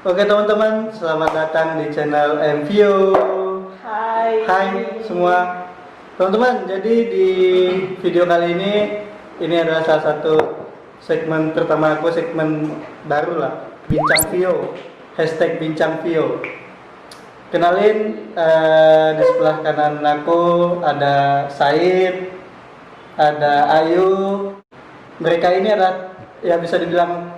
Oke teman-teman, selamat datang di channel MVO. Hai semua teman-teman. Jadi di video kali ini adalah salah satu segmen pertama aku, segmen baru lah, Bincang Vio, #Bincang Vio. Kenalin, di sebelah kanan aku ada Said, ada Ayu. Mereka ini adalah ya bisa dibilang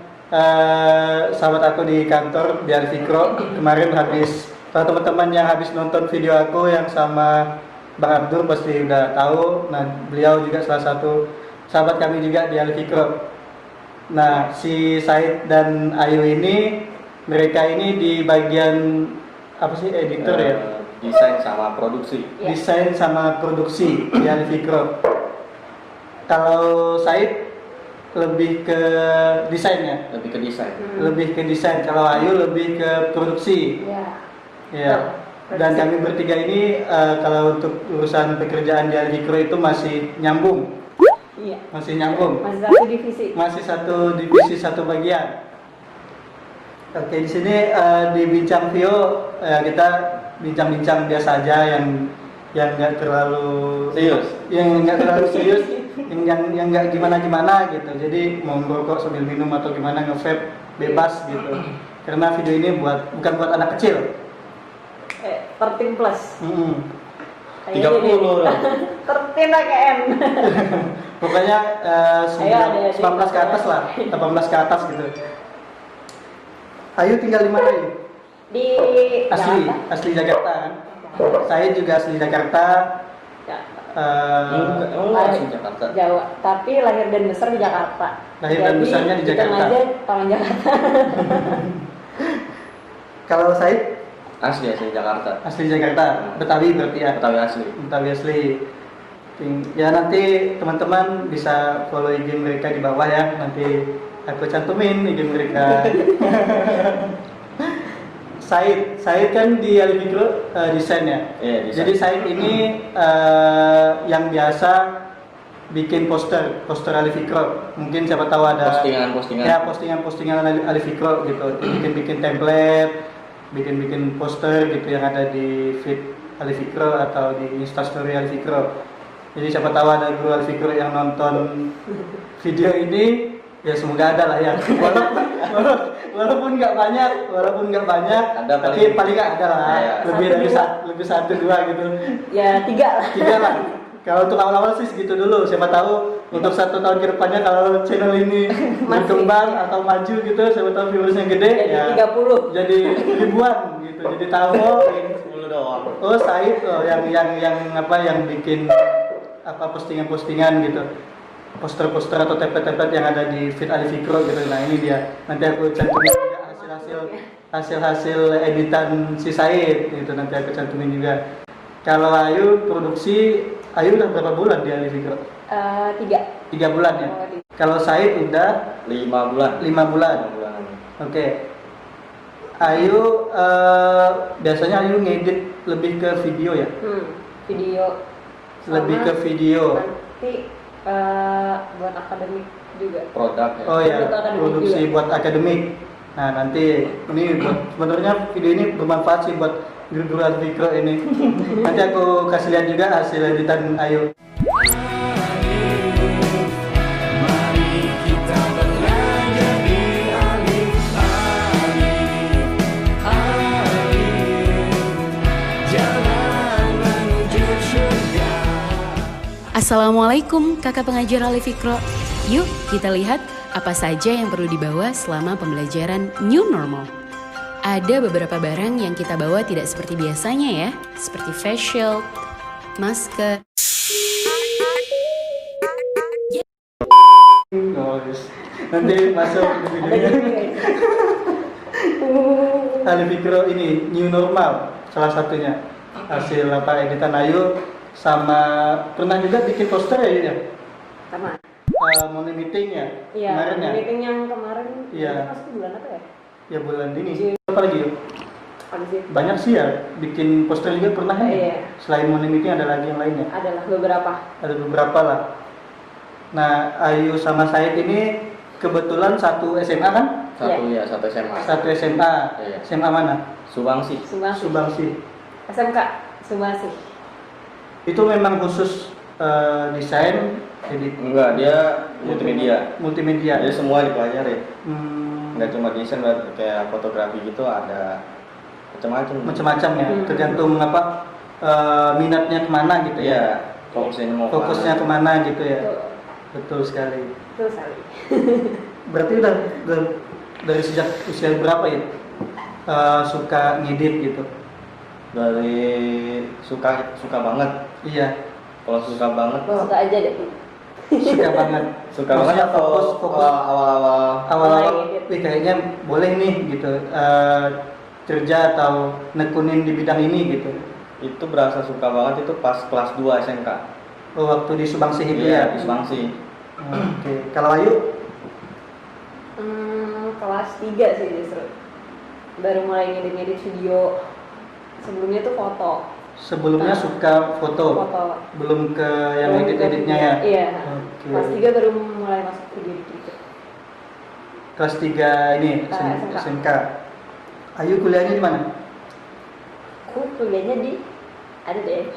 sahabat aku di kantor di Alfikro. Kemarin habis, kalau teman-teman yang habis nonton video aku yang sama Bang Abdur pasti udah tahu. Nah, beliau juga salah satu sahabat kami juga di Alfikro. Nah, si Said dan Ayu ini, mereka ini di bagian apa sih, editor ya? Desain sama produksi. Desain sama produksi di Alfikro. Kalau Said lebih ke desainnya, Lebih ke desain. lebih ke desain. Kalau Ayu lebih ke produksi. Ya. Dan kami bertiga ini kalau untuk urusan pekerjaan di Alfikro itu masih nyambung. Iya. Masih nyambung. Masih satu divisi. Masih satu divisi, satu bagian. Oke, di sini di Bincang Vio kita bincang-bincang biasa aja yang nggak terlalu Serius? yang nggak terlalu serius, yang nggak gimana gitu. Jadi mau ngerokok sambil minum atau gimana, nge-vape bebas gitu. Karena video ini bukan buat anak kecil. 13 plus. 30 dong. 13 AKN. Pokoknya Ayo, 19 ke atas lah, 18 ke atas gitu. Ayu tinggal di mana ya? Di Asli Jakarta kan? Saya juga asli Jakarta. Langsung Jakarta. Jawa, tapi lahir dan besar di Jakarta. Lahir dan besarnya di Jakarta. Hitung aja tahun Jakarta. Kalau saya Asli Jakarta. asli Jakarta, Betawi berarti ya? Betawi asli. Betawi asli. Ya nanti teman-teman bisa follow IG mereka di bawah ya. Nanti aku cantumin IG mereka. Said kan di Alfikro desain ya. Iya, desain. Jadi Said ini yang biasa bikin poster Alfikro. Mungkin siapa tahu ada Postingan. Ya, postingan Alfikro gitu. Bikin template, bikin poster gitu yang ada di feed Alfikro atau di Instastory Alfikro. Jadi siapa tahu ada guru Alfikro yang nonton video ini, ya semoga ada lah ya. Walaupun nggak banyak, Ada tapi paling nggak ada lah. Ya. Lebih satu dua gitu. Ya 3 lah. Kalau untuk awal-awal sih segitu dulu. Siapa tahu untuk 1 tahun ke depannya kalau channel ini berkembang atau maju gitu, siapa tahu viewersnya gede, Jadi ya 30. jadi ribuan gitu. Jadi tahu 10 doang. oh Said yang bikin postingan gitu, poster-poster atau template-template yang ada di feed Alfikro gitu. Nah ini dia, nanti aku cantumin juga hasil editan si Said gitu, nanti aku cantumin juga. Kalau Ayu produksi, Ayu udah berapa bulan di Alfikro? 3 bulan ya. Oh, Kalau Said udah 5 bulan. 5 bulan. Oke. Ayu biasanya Ayu ngedit lebih ke video ya? Video. Lebih Sama ke video. Nanti buat akademik juga. Produk ya. Oh ya, Buat akademik produksi juga. buat akademik. Nah nanti ini sebenarnya video ini bermanfaat sih buat guru-guru Alfikro ini. Nanti aku kasih lihat juga hasil editan Ayu. Assalamualaikum kakak pengajar Alfikro. Yuk kita lihat apa saja yang perlu dibawa selama pembelajaran new normal. Ada beberapa barang yang kita bawa tidak seperti biasanya ya, seperti face shield, masker. Nanti masuk di videonya. Alfikro ini new normal salah satunya. Hasil editan Ayu. Sama pernah juga bikin poster ya? Sama. Morning meeting ya? Iya, Kemarin ya? meeting yang kemarin. Iya. Pasti bulan apa ya? Ya bulan ini. Apa lagi yuk? Ada sih. Banyak sih ya, bikin poster juga pernah ya? Iya. Selain morning meeting ada lagi yang lainnya? Adalah beberapa. Ada beberapa lah. Nah, Ayu sama Said ini kebetulan satu SMA kan? Satu SMA. Satu SMA. Iya. SMA mana? Subang sih. Sumbangsi. Sumbangsi. SMK Sumbangsi. Itu memang khusus desain, edit, Enggak, dia multimedia. multimedia. Jadi semua dipelajari. Hmm, Enggak cuma desain, kayak fotografi gitu ada macam-macam. macam-macam ya, Hmm. tergantung apa minatnya kemana gitu ya. Iya, fokusnya mau Fokusnya kemana gitu ya. Tuh, Betul sekali. tuh sekali. Berarti dari sejak usia berapa ya suka ngedit gitu? Dari suka banget. Iya, Kalau suka banget, Suka aja deh. suka banget. suka banget Maksudnya atau fokus awal-awal awal-awal, Mulai ngedit. wih kayaknya boleh nih gitu kerja atau nekunin di bidang ini gitu. itu berasa suka banget itu pas kelas 2 SMK. Oh, waktu di Sumbangsi itu Iya, ya. di Subangsi. Oke, kalau Ayu Kelas 3 sih justru. Baru mulai ngedit-ngedit video. Sebelumnya tuh foto. sebelumnya suka foto, Foto. belum ke yang Belum edit-editnya ke- ya. Iya. Oke. Kelas 3 baru mulai masuk video gitu. Kelas 3 ini SMK. SMK. Ayu kuliahnya di mana? Aku kuliahnya di ada deh.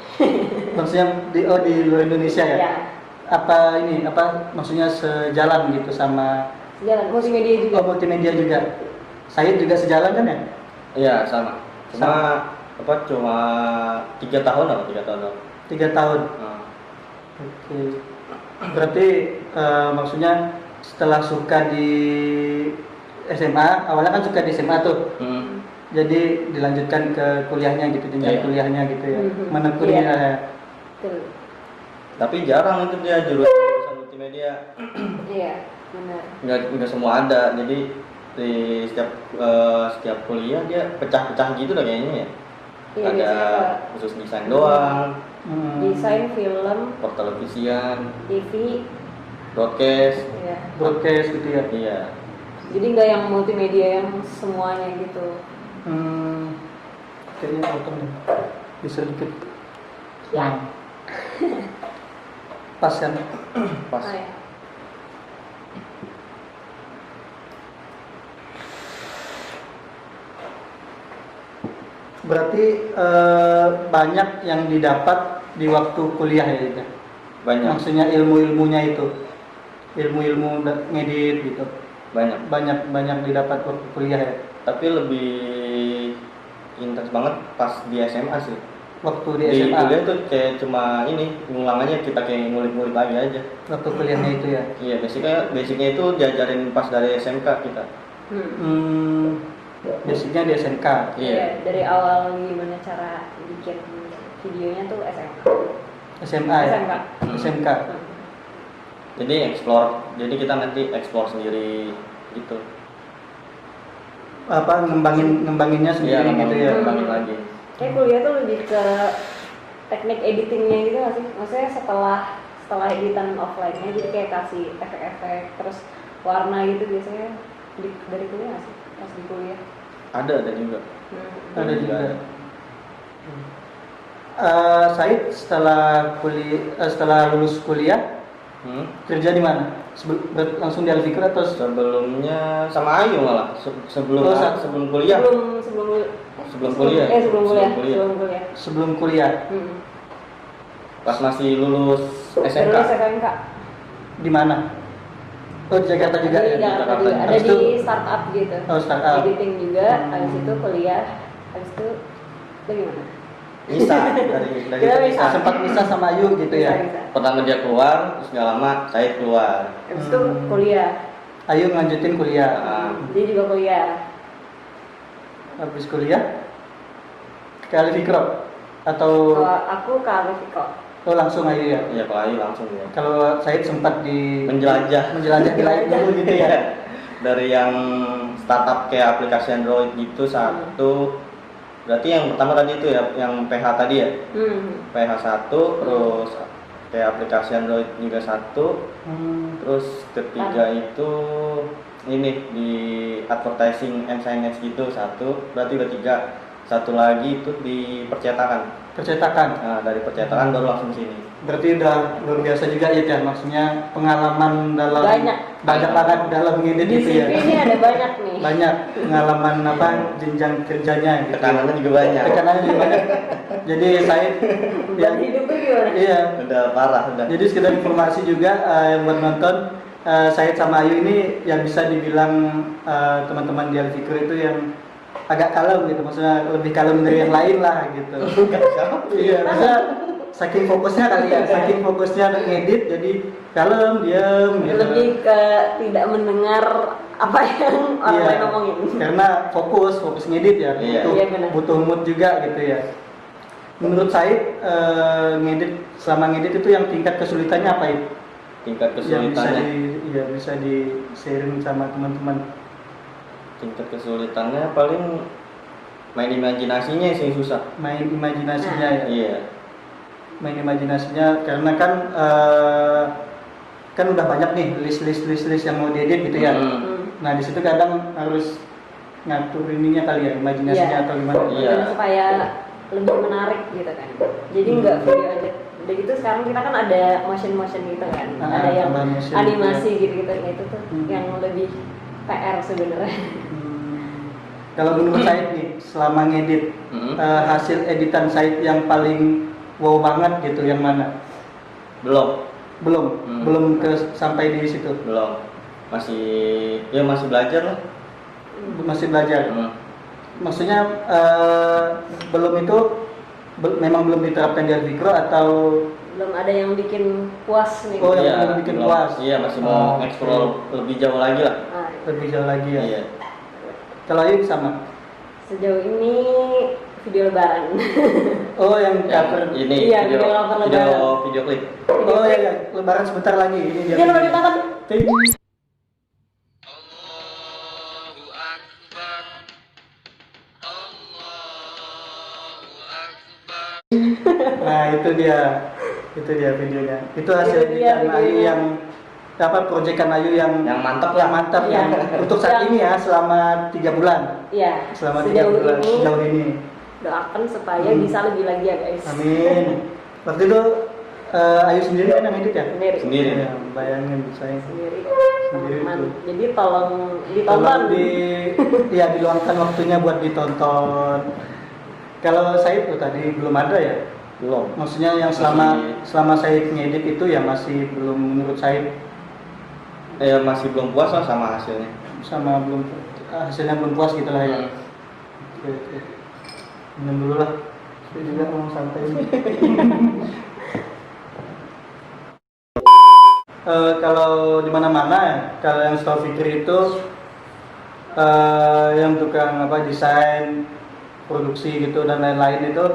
Maksudnya di luar Indonesia ya? Ya. Apa ini maksudnya sejalan gitu sama Jalan multimedia juga. multimedia juga? Saya juga sejalan kan ya? Iya, sama. Cuma 3 tahun apa 3 tahun doang. 3 tahun. Nah, Oke. Berarti maksudnya setelah suka di SMA, awalnya kan suka di SMA tuh. hmm. Jadi dilanjutkan ke kuliahnya gitu, jenjang Iya. kuliahnya gitu ya. Mhm. Menekuni Iya. ya. Betul. Tapi jarang itu dia jurusan multimedia. Iya, benar. Nggak semua ada. Jadi di setiap kuliah dia pecah-pecah gitu dah kayaknya ya. Iya, Ada biasanya khusus desain doang, Hmm. desain film, pertelevisian, TV, broadcast. ya. Broadcast gitu ya. Iya. Jadi nggak yang multimedia yang semuanya gitu. Kayaknya potong deh. Bisa dikit. Ya. Pas kan? Pas. Ah, ya. Berarti banyak yang didapat di waktu kuliah ya Ida? Banyak. Maksudnya ilmu-ilmunya itu, ilmu-ilmu ngedit gitu, Banyak. banyak didapat waktu kuliah ya. Tapi lebih intens banget pas di SMA sih. Waktu di Di SMA, kuliah tuh kayak cuma ini ngulangannya kita kayak ngulik-ngulik lagi aja. waktu kuliahnya itu ya. Iya, basicnya itu diajarin pas dari SMK kita. Basicnya di SMK. Iya. Dari awal gimana cara bikin videonya tuh SMK. SMA ya. SMK. SMK. Jadi jadi kita nanti explore sendiri gitu. Apa ngembanginnya sendiri gitu ya. Ngembangin lagi. Kayak kuliah tuh lebih ke teknik editingnya gitu nggak sih? Maksudnya setelah editan offline-nya jadi kayak kasih efek-efek terus warna gitu biasanya dari kuliah nggak sih? Pas di kuliah. Ada juga. Ada juga. Said setelah lulus kuliah kerja di mana? Langsung di Alfikra atau Sebelumnya sama Ayu malah sebelum kuliah. Sebelum kuliah. Sebelum kuliah. sebelum kuliah? Pas masih lulus SMK. Lulus SMK. Di mana? Oh, di Jakarta juga Di ya? Jakarta juga. Ada Habis di itu- startup gitu. Oh, startup. Editing juga. Habis itu kuliah. Habis itu gimana? Bisa dari Kita bisa. Sempat misah sama Ayu gitu ya? Bisa. Pertama dia keluar, terus nggak lama saya keluar. Habis itu kuliah. Ayu ngelanjutin kuliah. Dia juga kuliah. Habis kuliah ke Alfikra atau Kalau aku ke Alifiko. langsung Ayu ya? Iya, kalau Ayu langsung ya. Kalau Said sempat di Menjelajah. di lain dulu gitu ya. Dari yang startup kayak aplikasi Android gitu satu. Berarti yang pertama tadi itu ya, yang PH tadi ya. PH 1, terus kayak aplikasi Android juga 1, terus ketiga itu ini di advertising and signage gitu 1, berarti udah 3. satu lagi itu di percetakan. Nah, dari percetakan baru langsung sini. Berarti udah luar biasa juga ya kan, maksudnya pengalaman dalam Banyak banget dalam ngedit di itu CV ya. ini ada banyak nih. Banyak pengalaman apa jenjang kerjanya gitu. Tekanannya juga banyak. Tekanannya juga banyak. Jadi saya Dan hidupnya gimana? iya. Udah parah udah. Jadi sekedar informasi juga yang buat nonton, Said sama Ayu ini yang bisa dibilang teman-teman di Alfikro itu yang agak kalem gitu, maksudnya lebih kalem dari yang lain lah gitu. Iya, bisa saking fokusnya kali ya, saking fokusnya ngedit jadi kalem, diam gitu. Lebih ke tidak mendengar apa yang orang lain ngomongin. Karena fokus ngedit ya, Iya. butuh, Iya, benar. butuh mood juga gitu ya. Menurut Said, selama ngedit itu yang tingkat kesulitannya apa itu? Tingkat Yang kesulitannya. bisa di sharing sama teman-teman. Tingkat kesulitannya paling main imajinasinya sih susah. Main imajinasinya ya. Iya. Main imajinasinya karena kan udah banyak nih list yang mau diedit gitu ya. Nah, di situ kadang harus ngatur ininya kali ya, imajinasinya Iya. atau gimana. Iya. Dan supaya lebih menarik gitu kan. Jadi nggak video aja. Udah gitu sekarang kita kan ada motion gitu kan. Ada yang tambahan motion animasi gitu gitu. Nah, itu tuh yang lebih PR sebenarnya. Kalau menurut Said nih, selama ngedit, hasil editan Said yang paling wow banget gitu, yang mana? Belum. Belum sampai di situ. Belum. Masih belajar lah. Masih belajar. Maksudnya belum itu memang belum diterapkan di Alfikro atau Belum ada yang bikin puas nih. Oh, yang belum bikin puas. Iya, masih mau explore lebih jauh lagi lah. Ah, lebih jauh lagi ya? Iya. Kalau Ayu sama? sejauh ini video lebaran. Oh, yang cover. Ini Iya, video cover lebaran. video klip. Oh iya, lebaran sebentar lagi. Ini dia. Dia lebih ditonton. Ting. Nah, itu dia videonya. Itu hasil Itu dia editan Ayu videonya. yang proyekan Ayu yang mantap yang mantap Iya. yang untuk saat ini ya, selama 3 bulan. Iya. Selama 3 bulan sejauh ini. Doakan supaya bisa lebih lagi ya guys. Amin. Waktu itu Ayu sendiri kan yang edit ya? Sendiri. Ya, bayangin saya. Sendiri. Sendiri Aman. itu. Jadi tolong Tolong ditonton. diluangkan waktunya buat ditonton. Kalau Said tuh tadi belum ada ya? Belum. Maksudnya yang selama Said ngedit itu ya masih belum, menurut Said Masih belum puas lah sama hasilnya. hasilnya belum puas gitu lah ya. Oke. Minum dulu lah. Saya juga mau santai. Kalau di mana-mana ya, kalau yang Store Fikri itu yang tukang desain, produksi gitu dan lain-lain itu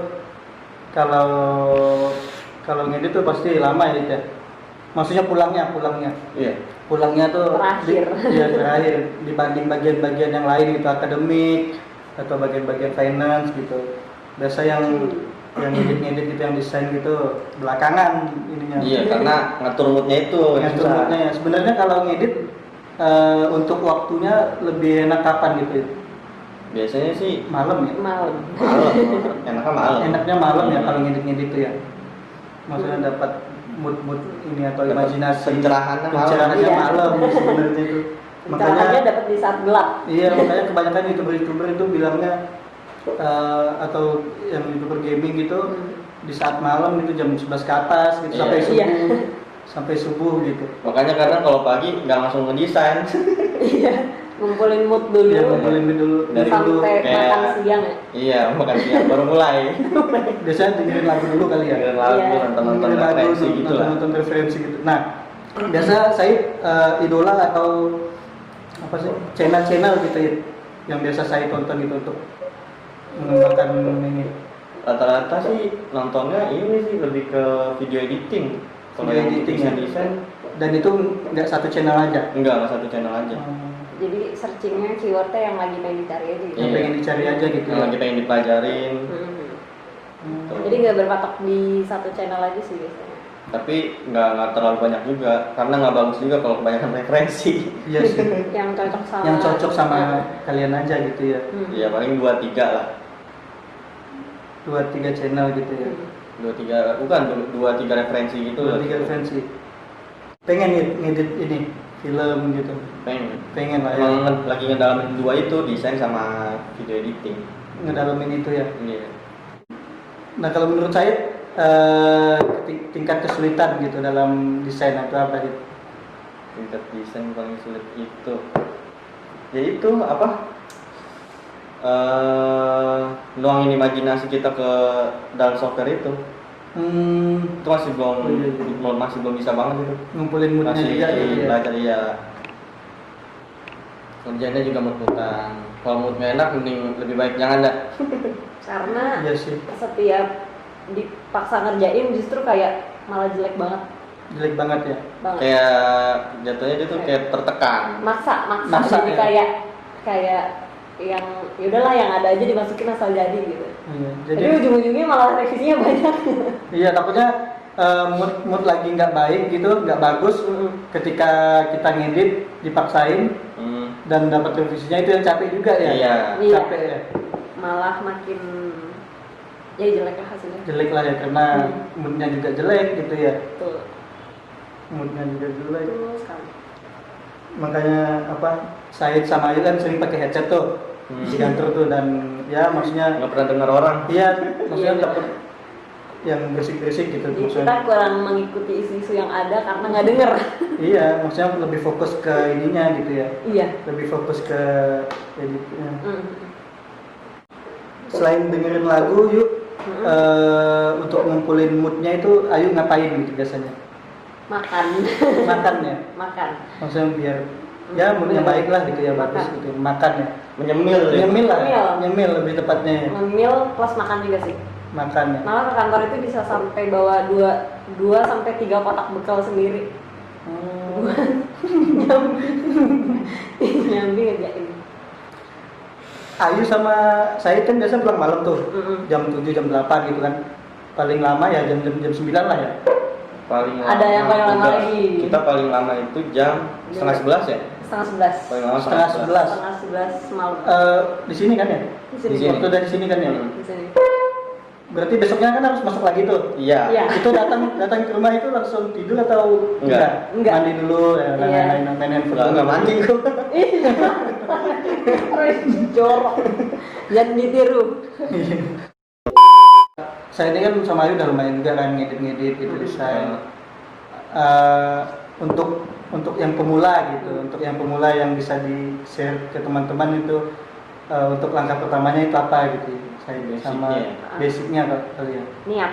kalau ngedit tuh pasti lama ya. Maksudnya pulangnya. Iya. Pulangnya tuh terakhir dibanding bagian-bagian yang lain gitu, akademik atau bagian-bagian finance gitu. Biasa yang ngedit gitu, yang desain gitu belakangan ininya. Iya, karena ngatur moodnya itu. Ngatur moodnya ya. Sebenarnya kalau ngedit untuk waktunya lebih enak kapan gitu? Biasanya sih Malam ya. Malam. Enaknya malam. Enaknya malam ya kalau ngedit tuh ya. Maksudnya dapat mood ini atau imajinasi. Pencerahannya Iya. malam sebenarnya itu. Makanya dapat di saat gelap. Iya, makanya kebanyakan youtuber itu bilangnya atau yang youtuber gaming gitu di saat malam itu jam 11 ke atas gitu, Iya. sampai subuh gitu. Makanya kadang kalau pagi nggak langsung ngedesain. Iya. Ngumpulin mood dulu. Ya, ngumpulin dulu Sampai kayak- makan siang ya. Iya, makan siang baru mulai. biasanya dengerin lagu dulu kali ya. Dengerin lagu, Iya. nonton Dengerin lagu, referensi gitu lah. nonton referensi gitu. Nah, biasa saya idola atau apa sih, channel gitu ya, yang biasa saya tonton gitu untuk mengembangkan ini. Rata-rata sih nontonnya ini sih lebih ke video editing. Kalau Video yang editing ya. desain Dan itu nggak satu channel aja. enggak satu channel aja. Jadi searchingnya keywordnya yang lagi pengen dicari aja gitu. Yang Iya. pengen dicari aja gitu. Yang lagi pengen dipelajarin. Jadi nggak berpatok di satu channel aja sih biasanya. Tapi nggak terlalu banyak juga, karena nggak bagus juga kalau kebanyakan referensi. Iya sih. Yang cocok sama. Yang cocok sama kalian aja gitu ya. Iya paling 2-3 lah. 2-3 channel gitu ya. 2-3 referensi gitu. 2-3 referensi. Pengen ngedit ini film gitu. Pengen lah ya. Emang lagi ngedalamin dua itu, desain sama video editing. Ngedalamin itu ya. Iya. Nah kalau menurut saya tingkat kesulitan gitu dalam desain itu apa gitu? Tingkat desain paling sulit itu, ya itu apa? Nuangin imajinasi kita ke dalam software itu. Itu masih belum bisa banget itu. Ngumpulin moodnya Masih juga gitu ya. belajar ya. Kerjanya juga mood-moodan. Kalau moodnya enak, mending lebih baik jangan dah. Karena Iya sih. setiap dipaksa ngerjain justru kayak malah jelek banget. Jelek banget ya. Banget. Kayak jatuhnya dia tuh kayak tertekan. Maksa jadi ya. kayak yang yaudahlah yang ada aja dimasukin asal jadi gitu. Iya. Jadi ujung-ujungnya malah revisinya banyak. Iya, takutnya mood lagi nggak baik gitu, nggak bagus. Ketika kita ngedit dipaksain dan dapat revisinya itu yang capek juga ya. Iya. Capek ya. Malah makin ya jelek lah hasilnya. Jelek lah ya karena moodnya juga jelek gitu ya. Betul. Moodnya juga jelek. Betul sekali. Makanya Said sama Ayu kan sering pakai headset tuh di kantor tuh, dan ya maksudnya Nggak pernah dengar orang. iya maksudnya Iya, takut yang berisik-berisik gitu Jadi maksudnya. kita kurang mengikuti isu-isu yang ada karena nggak denger. Iya, maksudnya lebih fokus ke ininya gitu ya. Iya. Lebih fokus ke editnya. Selain dengerin lagu, yuk untuk ngumpulin moodnya itu Ayu ngapain gitu biasanya? Makan. Makan ya? Makan. Maksudnya biar ya moodnya baik lah gitu ya, bagus Makan. gitu. Makan ya? Menyemil ya. Nyemil lah, Nyemil. nyemil lebih tepatnya ya. Ngemil plus makan juga sih. Makan ya? Malah ke kantor itu bisa sampai bawa 2 sampai 3 kotak bekal sendiri. Nyambi ngerjain. Ayu sama saya kan biasa pulang malam tuh, jam 7, jam 8 gitu kan. Paling lama ya jam 9 lah ya. Paling Ada yang paling lama udah- lagi. Kita paling lama itu jam setengah 11 ya. Setengah 11. Paling lama Setengah 11. Setengah 11 malam. Di sini kan ya? Di sini. Di sini. Waktu dari sini kan ya? Di sini. Berarti besoknya kan harus masuk lagi tuh. Iya. Iya. Itu datang ke rumah itu langsung tidur atau Enggak. Enggak. Mandi dulu ya, Iya. main handphone. Enggak mandi kok. Jorok. Jangan ditiru. Saya ini kan sama Ayu udah lumayan juga kan ngedit gitu desain. Untuk yang pemula gitu, untuk yang pemula yang bisa di share ke teman-teman itu untuk langkah pertamanya itu apa gitu. Saya sama basicnya kali ya. Niat.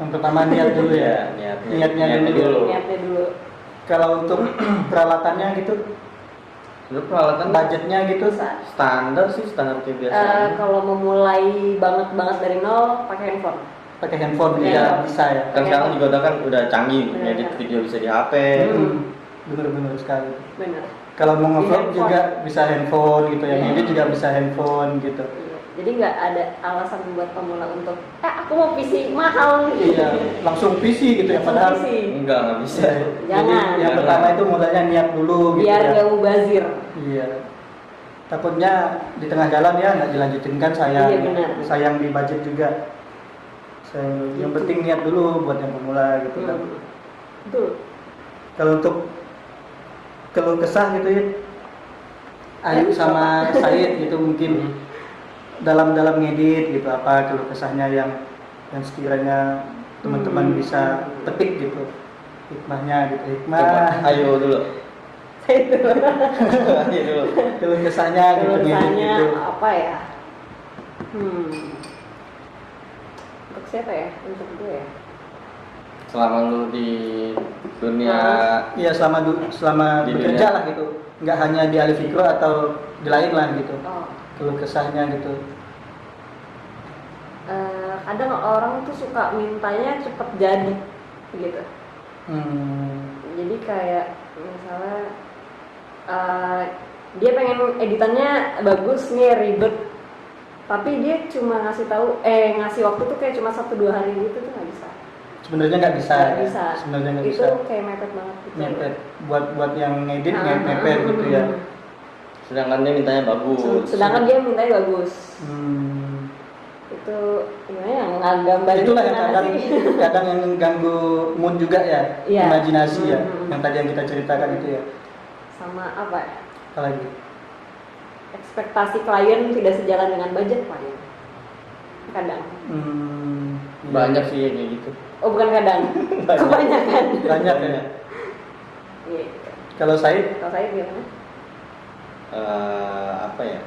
Yang pertama niat dulu ya. Niatnya dulu. Niatnya dulu. Kalau untuk peralatannya gitu, Lu peralatan budgetnya gitu, standar sih, standar kayak biasa. Kalau memulai banget dari nol pakai handphone. pakai handphone Iya. ya bisa ya. Kan sekarang juga udah canggih, Bener. ngedit video bisa di HP. Bener-bener sekali. Bener. Kalau mau nge-vlog handphone. juga bisa handphone gitu ya, Iya. ngedit juga bisa handphone gitu. Iya. Jadi nggak ada alasan buat pemula untuk aku mau PC mahal nih. Iya, langsung PC gitu ya, padahal PC. Nggak bisa. Jadi Jangan. yang pertama itu modalnya niat dulu gitu Biar ya. nggak mubazir. Iya. Takutnya di tengah jalan ya nggak dilanjutin kan sayang. Iya, benar. Sayang di budget juga. Yang penting niat dulu buat yang pemula gitu kan. Betul. Kalau untuk keluh kesah gitu ya, Ayu sama Said gitu mungkin dalam ngedit gitu, apa keluh kesahnya yang sekiranya teman-teman bisa petik gitu hikmahnya gitu, Coba, hikmah ayo dulu. Itu. Ayo dulu. keluh kesahnya gitu ngedit Tulisannya gitu. apa ya? Untuk siapa ya? Untuk gue ya? Selama lu di dunia Iya selama Di bekerja dunia. lah gitu, nggak hanya di Alifikro atau di lain lah gitu, Oh. keluh kesahnya gitu. Kadang orang tuh suka mintanya cepet jadi gitu. Jadi kayak misalnya dia pengen editannya bagus nih, ribet, tapi dia cuma ngasih waktu tuh kayak cuma 1-2 hari gitu tuh nggak bisa. Sebenarnya nggak bisa. Nggak Ya. bisa. Sebenarnya nggak Itu bisa. kayak mepet banget gitu. Mepet buat yang ngedit mepet gitu ya. sedangkan dia mintanya bagus. Sedangkan dia mintanya bagus. itu gimana yang ngegambar Itulah yang gimana kadang sih? kadang yang mengganggu mood juga ya, Iya. imajinasi ya, Hmm. yang tadi yang kita ceritakan itu ya. Sama apa ya? Apalagi? Ekspektasi klien tidak sejalan dengan budget klien. Kadang. Iya. Banyak sih yang kayak gitu. Oh bukan kadang. Kebanyakan. Banyak ya. Iya. Kalau Said, Kalau saya gimana? Apa ya?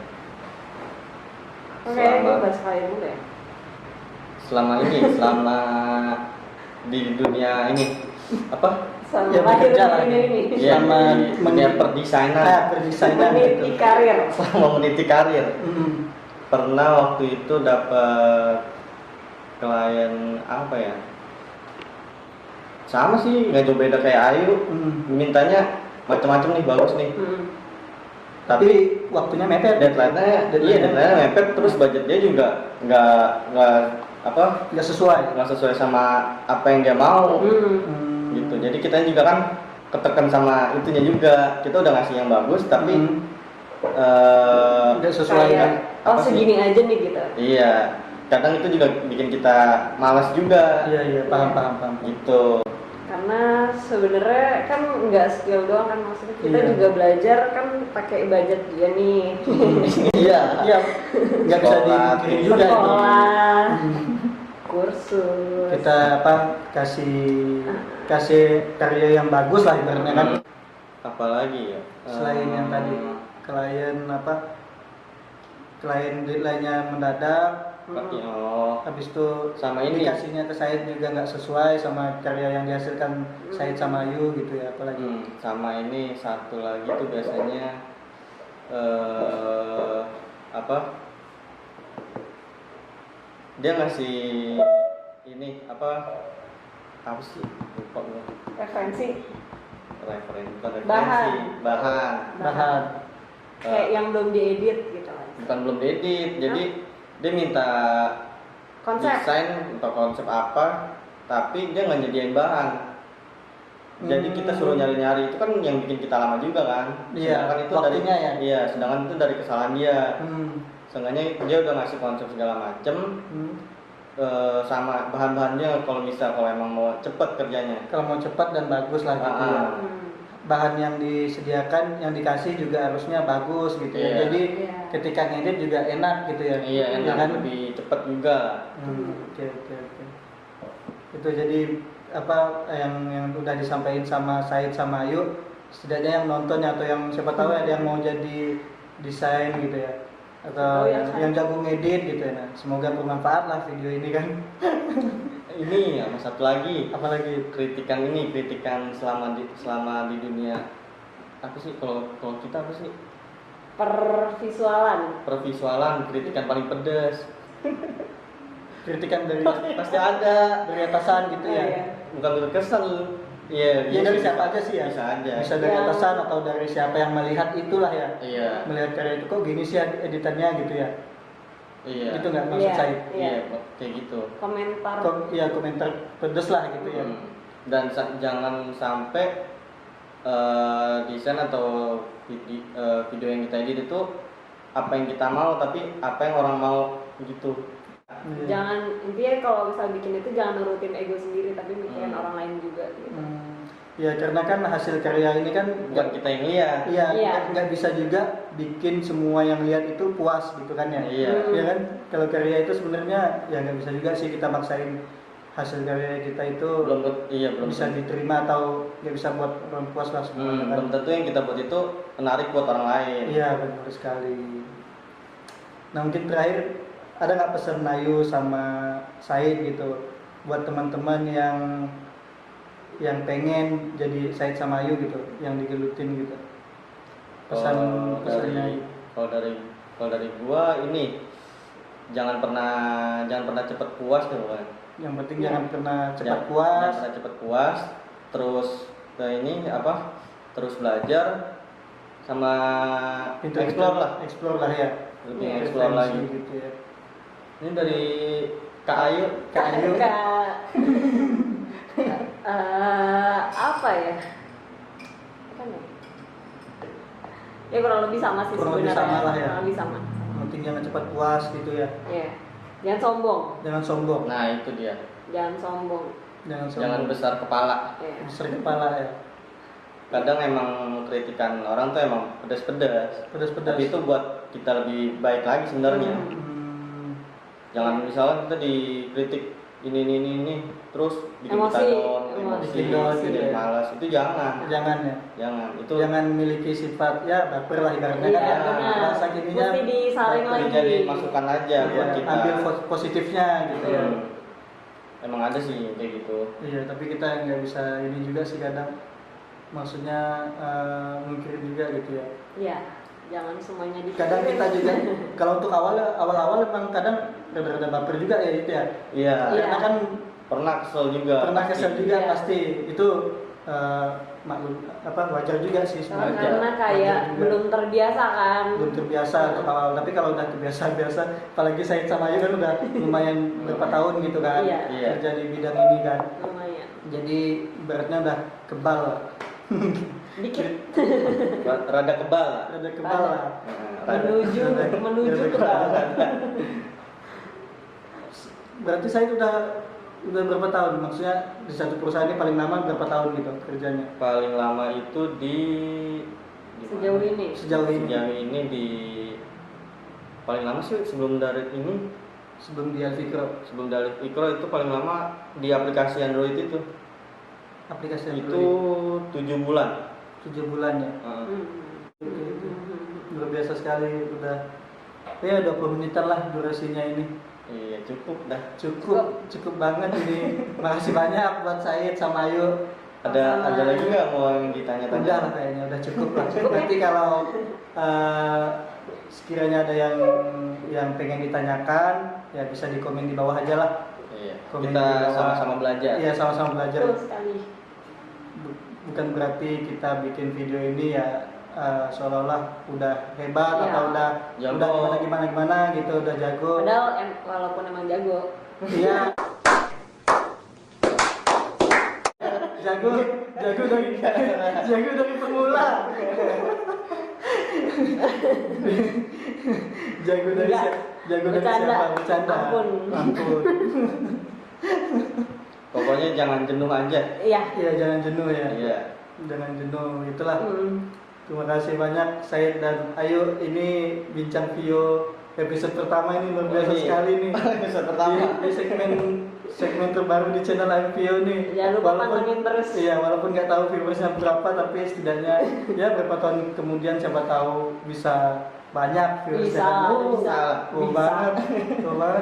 Oke, gue bahas klien dulu ya. Selama di dunia ini apa? Sama Ya, lahir bekerja di lah. dunia ini. Iya, Selama di dunia perdesainan, perdesainan Meniti gitu. karir. selama meniti karir. Hmm. Pernah waktu itu dapat klien apa ya? Sama sih, nggak jauh beda kayak Ayu. Hmm. Mintanya macam-macam nih, bagus nih. Tapi waktunya mepet. Deadline-nya, iya deadline-nya mepet, terus budgetnya juga nggak sesuai. nggak sesuai sama apa yang dia mau. Gitu. Jadi kita juga kan ketekan sama itunya juga. Kita udah ngasih yang bagus, tapi nggak sesuai Kayak, kan? oh segini aja nih gitu. Iya, kadang itu juga bikin kita malas juga. Iya, paham. Gitu. Karena sebenarnya kan nggak skill doang kan, maksudnya kita Iya. juga belajar kan pakai budget juga nih. Iya, nggak bisa Sekolah, dimungkiri juga itu. Sekolah, Hmm. kursus. Kita kasih karya yang bagus lah ibaratnya kan. Apalagi ya? Selain yang tadi klien deadline-nya mendadak, habis itu Sama ini. dikasihnya ke Said juga nggak sesuai sama karya yang dihasilkan Said sama Ayu gitu ya, apalagi. Sama ini satu lagi tuh biasanya dia ngasih ini apa sih, lupa gue. Referensi Bukan referensi, Bahan. Bahan. kayak yang belum diedit gitu lah. bukan belum diedit, jadi dia minta Konsep. desain atau konsep apa, tapi dia nggak nyediain bahan. Jadi kita suruh nyari-nyari, itu kan yang bikin kita lama juga kan. Iya, Sedangkan itu waktunya ya. Iya, sedangkan itu dari kesalahan dia. Hmm. Seenggaknya dia udah ngasih konsep segala macem, sama bahan-bahannya kalau emang mau cepet kerjanya. Kalau mau cepat dan bagus lah gitu ya. Bahan yang disediakan, yang dikasih juga harusnya bagus gitu ya. Iya. Jadi Iya. ketika ngedit juga enak gitu ya. Iya, enak, kan? lebih cepet juga. Oke. Itu jadi apa yang udah disampaikan sama Said sama Ayu, setidaknya yang nonton atau yang siapa tahu ada yang mau jadi desain gitu ya, atau yang jago ngedit gitu ya. Nah, semoga bermanfaat lah video ini kan. Ini sama satu lagi, Apalagi kritikan selama di dunia apa sih, kalau kita apa sih, Pervisualan. kritikan paling pedas. kritikan dari Pasti ada. dari atasan gitu ya. Iya. Bukan berkesan. Iya, Ya dari siapa aja sih ya. Bisa aja. Bisa dari Ya. atasan atau dari siapa yang melihat itulah ya. Iya. Melihat karya itu kok gini sih editannya gitu ya. Iya. Itu nggak maksud Iya. saya. Iya, kayak gitu. Komentar. Komentar pedes lah gitu ya. Dan jangan sampai desain atau video yang kita edit itu apa yang kita mau, tapi apa yang orang mau gitu. Iya. Jangan, intinya kalau misal bikin itu jangan nurutin ego sendiri tapi mikirin orang lain juga gitu. Ya karena kan hasil karya ini kan Bukan kita yang lihat. Iya. nggak bisa juga bikin semua yang lihat itu puas gitu kan ya. Iya. Ya kan kalau karya itu sebenarnya ya nggak bisa juga sih kita maksain hasil karya kita itu belum bisa diterima atau nggak bisa buat orang puas lah semuanya kan. belum tentu yang kita buat itu menarik buat orang lain. Iya benar sekali. Nah mungkin terakhir ada nggak pesan Ayu sama Said gitu buat teman-teman yang pengen jadi Said sama Ayu gitu, yang digelutin gitu. Pesannya. Kalau dari gua ini jangan pernah cepet puas deh, kan. Yang penting jangan pernah cepat Jangan puas. pernah cepet puas. Terus terus belajar sama explore lah ya. lebih explore lagi. Gitu ya. Ini dari Kak Ayu. Apa ya? Apa ya? Ya kurang lebih sama sih Kurang lebih sebenarnya. sama lah ya. Kurang lebih sama. Yang penting jangan cepat puas gitu ya. Iya. Jangan sombong. Jangan sombong. Nah itu dia. Jangan sombong. Jangan sombong. Jangan besar kepala. Iya. Besar kepala ya. Kadang emang kritikan orang tuh emang pedas-pedas. Pedas-pedas. Tapi itu buat kita lebih baik lagi sebenarnya. Jangan misalnya kita dikritik ini terus bikin Emosi, kita down, emosi. Bikin down gitu jadi ya. malas. Itu jangan. Jangan ya. Jangan. Itu Jangan miliki sifat ya baper lah ibaratnya Iya, kan ya. benar. Bahasa kininya Mesti disaring baper. lagi. jadi masukan aja buat Iya, kita. ambil positifnya gitu ya. Emang ada sih kayak gitu. Iya, tapi kita nggak bisa ini juga sih kadang. Maksudnya mungkin juga gitu ya. Iya. Jangan semuanya di. Kadang kita juga kalau untuk awal-awal memang kadang rada-rada baper juga ya itu ya. Iya. Iya. Karena kan Pernah kesel juga. pernah pasti. kesel juga Iya. pasti itu maklum wajar juga sih sebenarnya. Karena kayak Wajar juga. belum terbiasa kan. Belum terbiasa untuk awal, tapi kalau udah terbiasa apalagi saya sama Ayu kan udah lumayan berapa tahun gitu kan Iya. Iya. kerja di bidang ini kan, Lumayan. jadi ibaratnya udah kebal lah. Dikit. Rada kebal lah. Rada kebal lah. Nah, rada. Menuju ke bawah. Berarti saya udah berapa tahun, maksudnya di satu perusahaan ini paling lama berapa tahun gitu kerjanya? Paling lama itu di Sejauh ini. Sejauh ini Sejauh ini di paling lama sih sebelum dari ini, sebelum di Alfikro sebelum dari Ikro itu paling lama di aplikasi Android itu. aplikasi yang Itu 7 bulan. 7 bulan ya. Luar biasa sekali, udah ya 20 menitan lah durasinya ini. Iya, cukup dah. Cukup banget ini. Makasih banyak buat Said sama Ayu. Ada lagi nggak mau yang ditanya-tanya? Udah lah kayaknya, udah cukup lah. Nanti kalau sekiranya ada yang pengen ditanyakan, ya bisa di komen di bawah aja lah. Iya. Komen Kita di bawah. sama-sama belajar. Iya, sama-sama belajar. Betul sekali. Bukan berarti kita bikin video ini ya seolah-olah udah hebat Iya. atau udah Jago. gimana gitu, udah jago. Padahal walaupun emang jago. Iya. jago dari pemula. jago dari Enggak. jago dari Bercanda. siapa? Bercanda. Ampun. Pokoknya jangan jenuh aja. Iya. Iya, jangan jenuh ya. Iya. Jangan jenuh, itulah. Hmm. Terima kasih banyak Said dan Ayu, ini bincang Vio episode pertama ini luar biasa Ini. sekali nih. Episode pertama. Di segmen terbaru di channel Vio nih. Jangan lupa pantengin terus. Iya, walaupun nggak tahu viewersnya berapa, tapi setidaknya ya berapa tahun kemudian siapa tahu bisa banyak viewersnya. Bisa, kan. bisa. Tuh banget,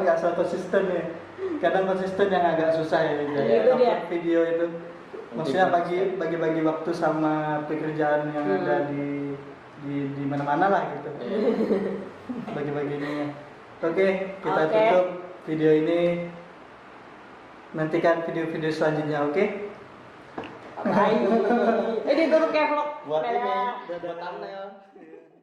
nggak asal konsisten nih. Kadang konsisten yang agak susah ya, jadi Itu dia. upload video itu. Maksudnya bagi waktu sama pekerjaan yang ada di mana-mana lah gitu. Bagi-baginya. Oke, kita Oke. tutup video ini. Nantikan video-video selanjutnya, oke? Bye. Ini tutup kayak vlog. Buat ini, Dadah. buat thumbnail.